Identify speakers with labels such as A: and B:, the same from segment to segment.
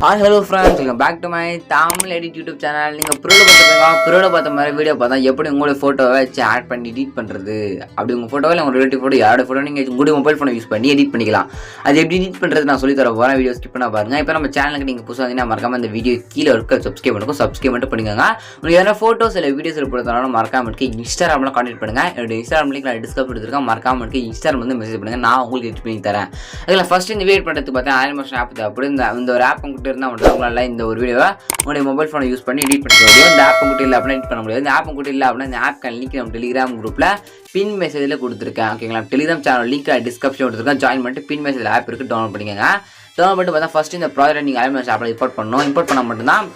A: Hi hello friends, welcome back to my Tamil edit YouTube channel. நீங்க ப்ரோல பார்த்த மாதிரி video பார்த்தா எப்படி உங்களுடைய போட்டோவை வச்சு ஆட் பண்ணி எடிட் பண்றது அப்படி உங்க போட்டோவை இல்ல உங்க ரிலேட்டிவ் போட்டோ யாரோட போட்டோ நீங்க உங்களுடைய மொபைல் ஃபோனை யூஸ் பண்ணி எடிட் பண்ணிக்கலாம். அது எப்படி எடிட் பண்றது நான் சொல்லி தர போறேன். வீடியோ ஸ்கிப் பண்ணா பாருங்க. இப்போ நம்ம சேனலுக்கு நீங்க புதுசா வந்தீங்கன்னா மறக்காம இந்த வீடியோ கீழே இருக்க சப்ஸ்கிரைப் மட்டும் பண்ணிக்கோங்க. உங்களுக்கு எதனா போட்டோஸ் இல்ல வீடியோஸ் போடுறதுனால மறக்காம இருக்கு இன்ஸ்டாகிராம்ல கான்டாக்ட் பண்ணுங்க. என்னோட இன்ஸ்டாகிராம் லிங்க் நான் டிஸ்கிரிப்ஷன்ல கொடுத்திருக்கேன். மறக்காம இருக்கு இன்ஸ்டாகிராம் வந்து மெசேஜ் பண்ணுங்க. நான் உங்களுக்கு எடிட் பண்ணி தரேன். அதுல ஃபர்ஸ்ட் இந்த வீடியோ பண்றதுக்கு பார்த்தா அனிமேஷன் ஆப் அப்படி இந்த ஒரு ஆப் உங்ககிட்ட இருந்தா மட்டும் உங்களால இந்த ஒரு வீடியோவை உங்களுடைய மொபைல் ஃபோனை யூஸ் பண்ணி எடிட் பண்ணிக்க முடியும். இந்த ஆப் உங்ககிட்ட இல்லை அப்படின்னா எடிட் பண்ண முடியாது. இந்த ஆப் உங்ககிட்ட இல்லை அப்படின்னா இந்த ஆப் லிங்க் நம்ம டெலிகிராம் குரூப்ல பின் மெசேஜில் கொடுத்துருக்கேன். ஓகேங்களா, டெலிகிராம் சேனல் லிங்க் டிஸ்கிரிப்ஷன் கொடுத்துருக்கேன். ஜாயின் பண்ணிட்டு பின் மெசேஜ் ஆப் இருக்கு, டவுன்லோட் பண்ணிக்கோங்க. டவுன்லோட் பண்ணிட்டு பார்த்தா ஃபர்ஸ்ட் இந்த ப்ராஜெக்ட் நீங்கள் அலைமென்ட்ஸ் ஆப்பில் இம்போர்ட் பண்ணணும். இம்போர்ட் பண்ணால் மட்டும்தான்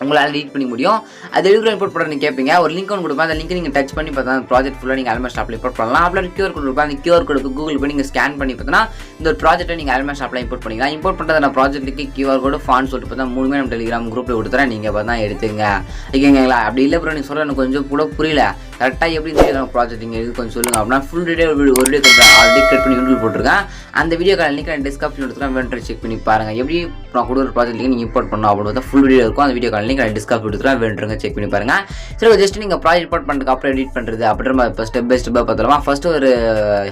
A: உங்களால் எடிட் பண்ணி முடியும். அது எதுக்கு இம்போர்ட் பண்ணுறது கேட்பீங்க. ஒரு லிங்க் ஒன்று கொடுப்பேன். அந்த லிங்க் நீங்கள் டச் பண்ணி பார்த்தா ப்ராஜெக்ட் ஃபுல்லாக நீங்கள் அலைமென்ட்ஸ் ஆப்பில் இம்போர்ட் பண்ணலாம். அப்புறம் QR கோட் கொடுப்பேன். அந்த QR கோடுக்கு கூகுள் போய் நீங்கள் ஸ்கேன் பண்ணி பார்த்தா இந்த ஒரு ப்ராஜெக்ட்டை நீங்கள் அலைமென்ட்ஸ் ஆப்பில் இம்போர்ட் பண்ணிக்கலாம். இம்போர்ட் பண்ணுறது நான் ப்ராஜெக்ட்டுக்கு QR கோடு ஃபான் சொல்லிட்டு பார்த்தா மூணுமே நம்ம டெலிகிராம் குரூப்பில் கொடுத்துறேன். நீங்கள் பார்த்தா எடுத்துங்க. ஓகேங்களா, அப்படி இல்லை ப்ரோ நீங்கள் சொல்ல எனக்கு கொஞ்சம் கூட புரியல, கரெக்டாக எப்படி தெரியும் ப்ராஜெக்ட் நீங்கள் இது கொஞ்சம் சொல்லுங்கள் அப்படின்னா ஃபுல் டீடைல் ஒரு வீடியோ கொஞ்சம் ஆல்ரெடி கிரியேட் பண்ணி யூடியூப் போட்டிருக்கேன். அந்த வீடியோ லிங்க் நான் டிஸ்கிரிப்ஷன் எடுத்துக்கலாம். வேணும் செக் பண்ணி பாருங்கள். எப்படி நான் கூட ஒரு ப்ராஜெக்ட் நீங்கள் இம்போர்ட் பண்ணணும் அப்படின்னு ஃபுல் வீடியோ இருக்கும். அந்த வீடியோ லிங்க் நான் டிஸ்கிரிப்ஷன் எடுத்துக்கலாம். வேண்டுங்க செக் பண்ணி பாருங்க. சரி, ஜஸ்ட் நீங்கள் ப்ராஜெக்ட் இம்போர்ட் பண்ணுறதுக்கு அப்புறம் எடிட் பண்ணுறது அப்படின்ற இப்போ ஸ்டெப் பை ஸ்டெப்பாக பார்த்துலாம். ஃபர்ஸ்ட் ஒரு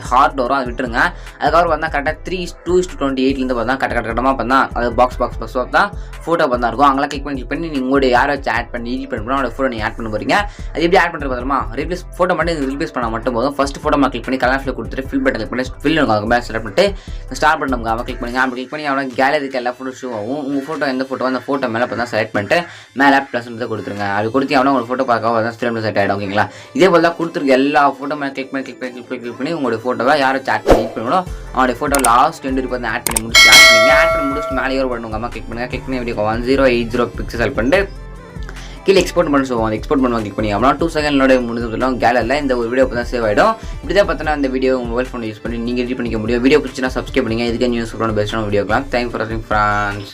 A: ஹார்ட் வரும், அதை விட்டுருங்க. அதுக்கப்புறம் பார்த்தா கரெக்டாக 3:2:28 பார்த்தா கட்டமாக பார்த்தா அது பாக்ஸ் பார்த்தா ஃபோட்டோ பார்த்தா இருக்கும். அங்கெல்லாம் கிளிக் பண்ணி நீங்கள் உங்களுடைய யாரை வச்சு ஆட் பண்ணி எடிட் பண்ணணும் அவங்களோட ஃபோட்டோ நீங்கள் ஆட் பண்ண போறீங்க. அது எப்படி ஆட் பண்ணுறது பார்த்தோமா, ரீப்ளேஸ் ஃபோட்டோ மட்டும் ரீப்ளேஸ் பண்ணால் மட்டும் போதும். ஃபர்ஸ்ட் ஃபோட்டோ கிளிக் பண்ணி கலர் ஃபில் கொடுத்துட்டு ஃபில் பட்டன் கிளிக் பண்ணி ஃபில் அவங்க மேலே செலக்ட் பண்ணிட்டு ஸ்டார்ட் பண்ண நம்ம கிளிக் பண்ணி கிளிக் பண்ணி அவனை கேலரிக்கு எல்லா ஃபோட்டோ ஷோ ஆகும். உங்கள் ஃபோட்டோ எந்த ஃபோட்டோ அந்த ஃபோட்டோ மேலே பார்த்தா செலக்ட் பண்ணிட்டு மேலே ப்ளஸ் கொடுத்துருங்க. அது கொடுத்து அவனை உங்கள் ஃபோட்டோ பார்க்க ஸ்ட்ரீம்ல செட் ஆகிடும். ஓகேங்களா, இதே போல் தான் கொடுத்துருக்கு. எல்லா ஃபோட்டோ மேலே கிளிக் பண்ணி உங்களுடைய ஃபோட்டோவை யாரை ஆட் பண்ணி எடிட் பண்ணணும் அவனுடைய ஃபோட்டோ லாஸ்ட் 2 பார்த்து ஆட் பண்ணி முடிச்சுட்டு மேலே ஏற பண்ணுங்க. அம்மா கிளிக் பண்ணி வீடியோ 1080 பிக்சல் செலக்ட் பண்ணிட்டு கீழே எக்ஸ்போர்ட் பண்ண சொல்லுவோம். எக்ஸ்போர்ட் பண்ணுவோம் கிளிக் பண்ணி அப்படின்னா 2 செகண்ட்லோட முடிஞ்சு சொல்லலாம். கேலரியில் இந்த ஒரு வீடியோ தான் சேவ் ஆகிடும். இப்படி தான் பார்த்தோன்னா இந்த வீடியோ மொபைல் ஃபோன் யூஸ் பண்ணி நீங்கள் எடிட் பண்ணிக்க முடியும். வீடியோ பிடிச்சினா சப்ஸ்கிரைப் பண்ணுங்க. இதுக்கு நியூஸ் பெஸ்ட்டான வீடியோக்கலாம். தேங்க்ஸ் ஃபார் வாட்சிங் ஃப்ரெண்ட்ஸ்.